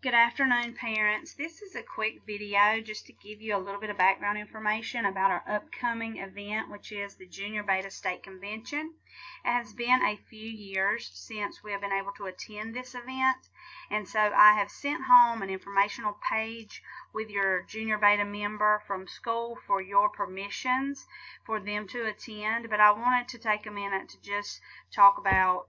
Good afternoon, parents. This is a quick video just to give you a little bit of background information about our upcoming event, which is the Junior Beta State Convention. It has been a few years since we have been able to attend this event, and so I have sent home an informational page with your Junior Beta member from school for your permissions for them to attend, but I wanted to take a minute to just talk about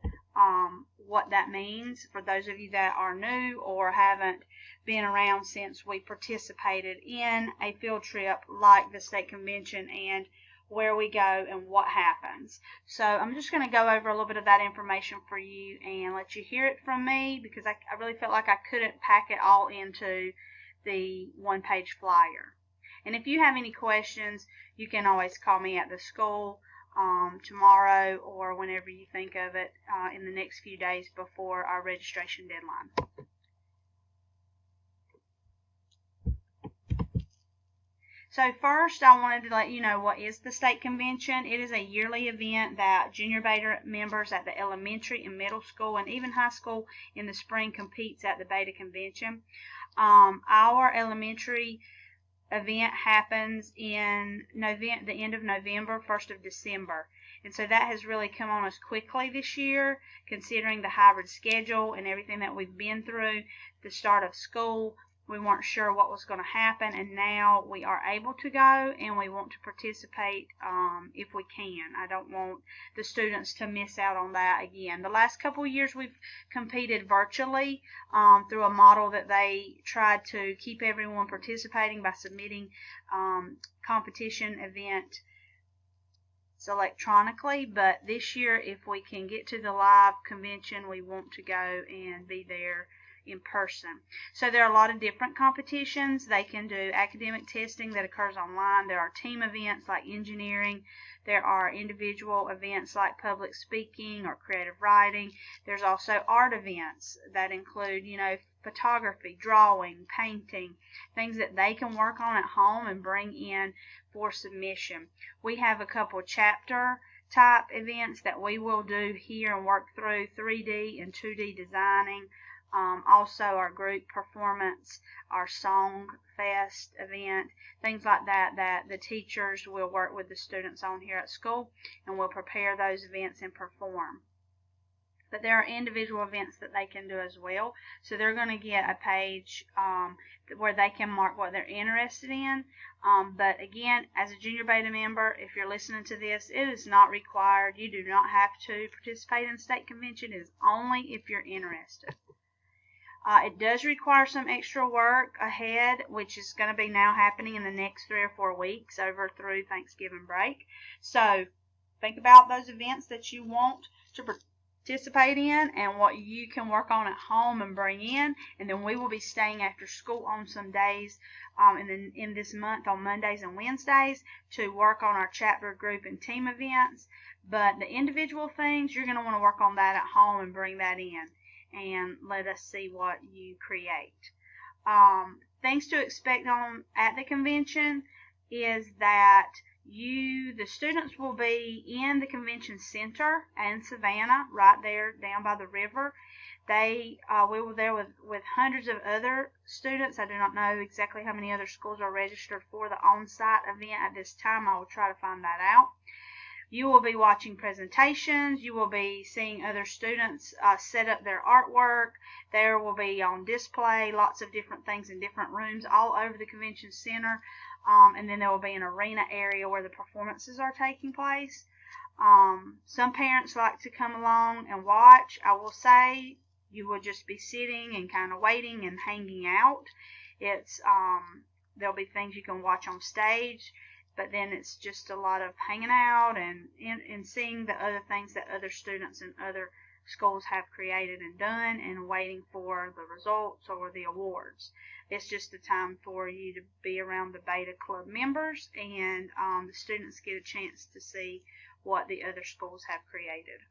what that means for those of you that are new or haven't been around since we participated in a field trip like the state convention, and where we go and what happens. So I'm just going to go over a little bit of that information for you and let you hear it from me, because I really felt like I couldn't pack it all into the one-page flyer. And if you have any questions, you can always call me at the school tomorrow or whenever you think of it in the next few days before our registration deadline. So first, I wanted to let you know what is the state convention. It is a yearly event that Junior Beta members at the elementary and middle school and even high school in the spring competes at the Beta convention. Our elementary event happens in the end of November, 1st of December. And so that has really come on us quickly this year, considering the hybrid schedule and everything that we've been through. The start of school, we weren't sure what was going to happen, and now we are able to go, and we want to participate if we can. I don't want the students to miss out on that again. The last couple of years we've competed virtually through a model that they tried to keep everyone participating by submitting competition event electronically, but this year, if we can get to the live convention, we want to go and be there in person. So there are a lot of different competitions. They can do academic testing that occurs online. There are team events like engineering. There are individual events like public speaking or creative writing. There's also art events that include, photography, drawing, painting, things that they can work on at home and bring in for submission. We have a couple chapter type events that we will do here and work through 3D and 2D designing. Also our group performance, our song fest event, things like that the teachers will work with the students on here at school, and will prepare those events and perform. But there are individual events that they can do as well. So they're going to get a page where they can mark what they're interested in. But again, as a Junior Beta member, if you're listening to this, it is not required. You do not have to participate in state convention. It is only if you're interested. It does require some extra work ahead, which is going to be now happening in the next 3 or 4 weeks over through Thanksgiving break. So think about those events that you want to participate in and what you can work on at home and bring in. And then we will be staying after school on some days in this month on Mondays and Wednesdays to work on our chapter, group, and team events. But the individual things, you're going to want to work on that at home and bring that in, and let us see what you create. Things to expect at the convention is that the students will be in the convention center in Savannah, right there down by the river. We were there with hundreds of other students. I do not know exactly how many other schools are registered for the on-site event at this time. I will try to find that out. You will be watching presentations. You will be seeing other students set up their artwork. There will be on display lots of different things in different rooms all over the convention center. And then there will be an arena area where the performances are taking place. Some parents like to come along and watch. I will say you will just be sitting and kind of waiting and hanging out. There'll be things you can watch on stage, but then it's just a lot of hanging out and seeing the other things that other students and other schools have created and done, and waiting for the results or the awards. It's just a time for you to be around the Beta Club members, and the students get a chance to see what the other schools have created.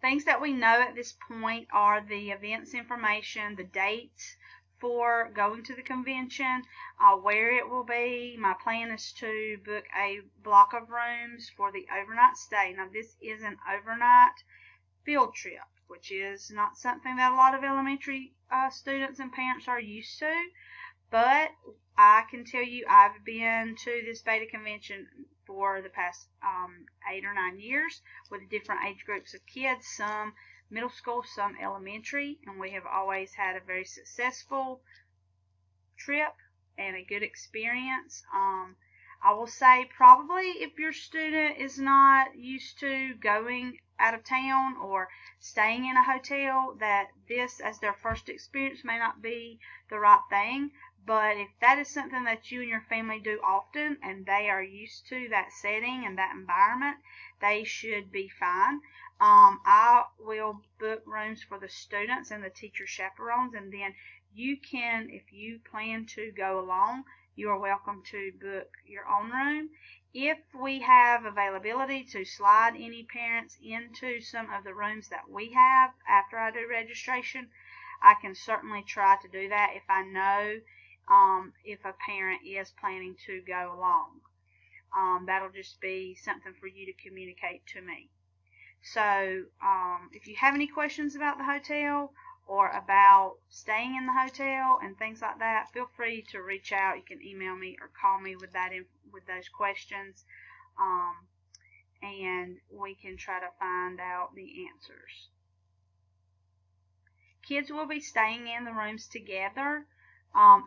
Things that we know at this point are the events information, the dates for going to the convention, where it will be. My plan is to book a block of rooms for the overnight stay. Now, this is an overnight field trip. which is not something that a lot of elementary students and parents are used to. But I can tell you I've been to this beta convention for the past 8 or 9 years with different age groups of kids, some middle school, some elementary, and we have always had a very successful trip and a good experience. I will say probably if your student is not used to going out of town or staying in a hotel, that this as their first experience may not be the right thing. But if that is something that you and your family do often and they are used to that setting and that environment, they should be fine. I will book rooms for the students and the teacher chaperones, and then you can, if you plan to go along, you are welcome to book your own room. If we have availability to slide any parents into some of the rooms that we have after I do registration, I can certainly try to do that if I know if a parent is planning to go along. That'll just be something for you to communicate to me. So if you have any questions about the hotel or about staying in the hotel and things like that, feel free to reach out. You can email me or call me with those questions, and we can try to find out the answers. Kids will be staying in the rooms together.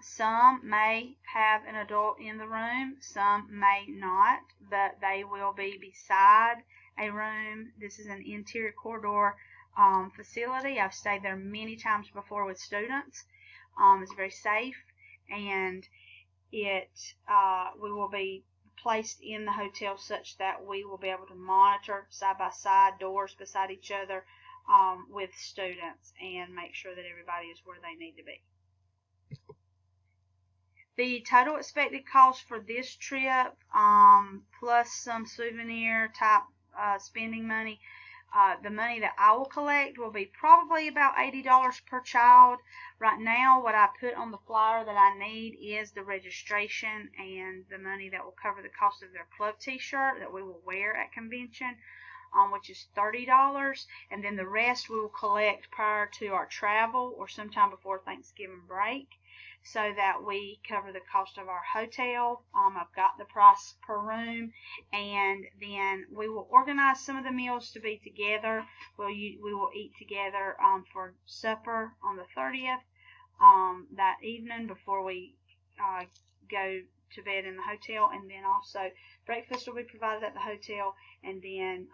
Some may have an adult in the room, some may not, but they will be beside a room. This is an interior corridor facility. I've stayed there many times before with students. It's very safe, and we will be placed in the hotel such that we will be able to monitor side by side, doors beside each other, with students, and make sure that everybody is where they need to be. The total expected cost for this trip, plus some souvenir type spending money, the money that I will collect will be probably about $80 per child. Right now, what I put on the flyer that I need is the registration and the money that will cover the cost of their club t-shirt that we will wear at convention, which is $30, and then the rest we will collect prior to our travel or sometime before Thanksgiving break, so that we cover the cost of our hotel. I've got the price per room, and then we will organize some of the meals to be together. We will eat together for supper on the 30th that evening before we go to bed in the hotel, and then also breakfast will be provided at the hotel, and then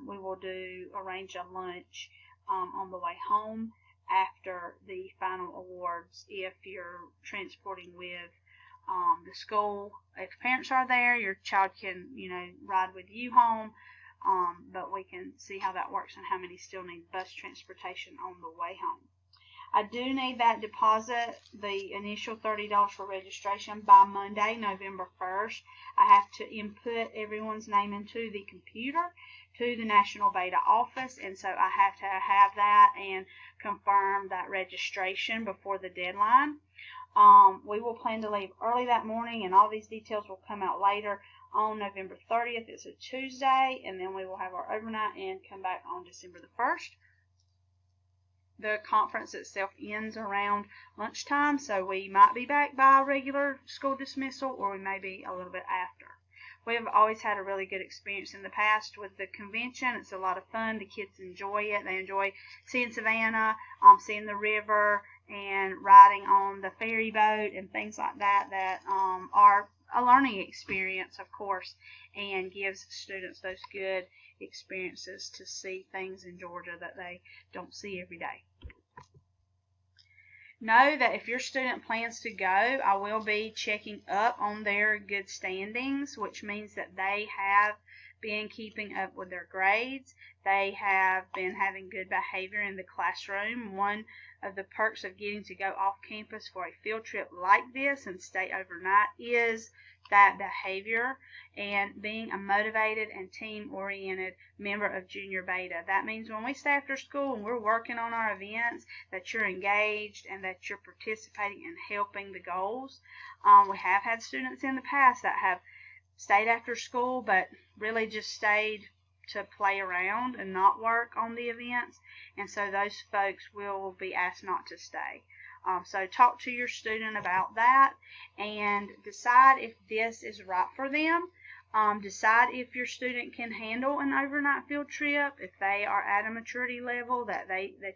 we will arrange a lunch on the way home after the final awards. If you're transporting with the school, if parents are there, your child can ride with you home, but we can see how that works and how many still need bus transportation on the way home. I do need that deposit, the initial $30 for registration, by Monday, November 1st. I have to input everyone's name into the computer to the National Beta office, and so I have to have that and confirm that registration before the deadline. We will plan to leave early that morning, and all these details will come out later on November 30th. It's a Tuesday, and then we will have our overnight and come back on December the 1st. The conference itself ends around lunchtime, so we might be back by regular school dismissal, or we may be a little bit after. We have always had a really good experience in the past with the convention. It's a lot of fun. The kids enjoy it. They enjoy seeing Savannah, seeing the river, and riding on the ferry boat and things like that are a learning experience, of course, and gives students those good experiences to see things in Georgia that they don't see every day. Know that if your student plans to go, I will be checking up on their good standings, which means that they have been keeping up with their grades. They have been having good behavior in the classroom. One of the perks of getting to go off campus for a field trip like this and stay overnight is that behavior and being a motivated and team-oriented member of Junior Beta. That means when we stay after school and we're working on our events, that you're engaged and that you're participating and helping the goals. We have had students in the past that have stayed after school but really just stayed to play around and not work on the events, and so those folks will be asked not to stay. So talk to your student about that and decide if this is right for them. Decide if your student can handle an overnight field trip, if they are at a maturity level that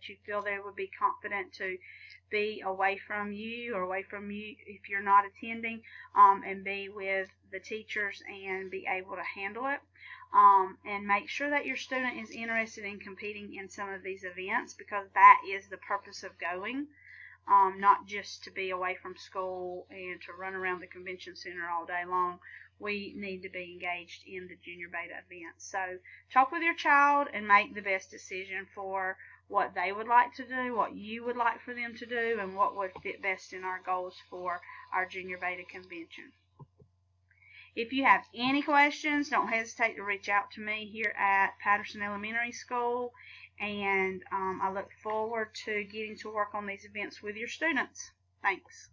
you feel they would be confident to be away from you or away from you if you're not attending, and be with the teachers and be able to handle it. And make sure that your student is interested in competing in some of these events, because that is the purpose of going. Not just to be away from school and to run around the convention center all day long. We need to be engaged in the Junior Beta events. So talk with your child and make the best decision for what they would like to do, what you would like for them to do, and what would fit best in our goals for our Junior Beta convention. If you have any questions, don't hesitate to reach out to me here at Patterson Elementary School, and I look forward to getting to work on these events with your students. Thanks.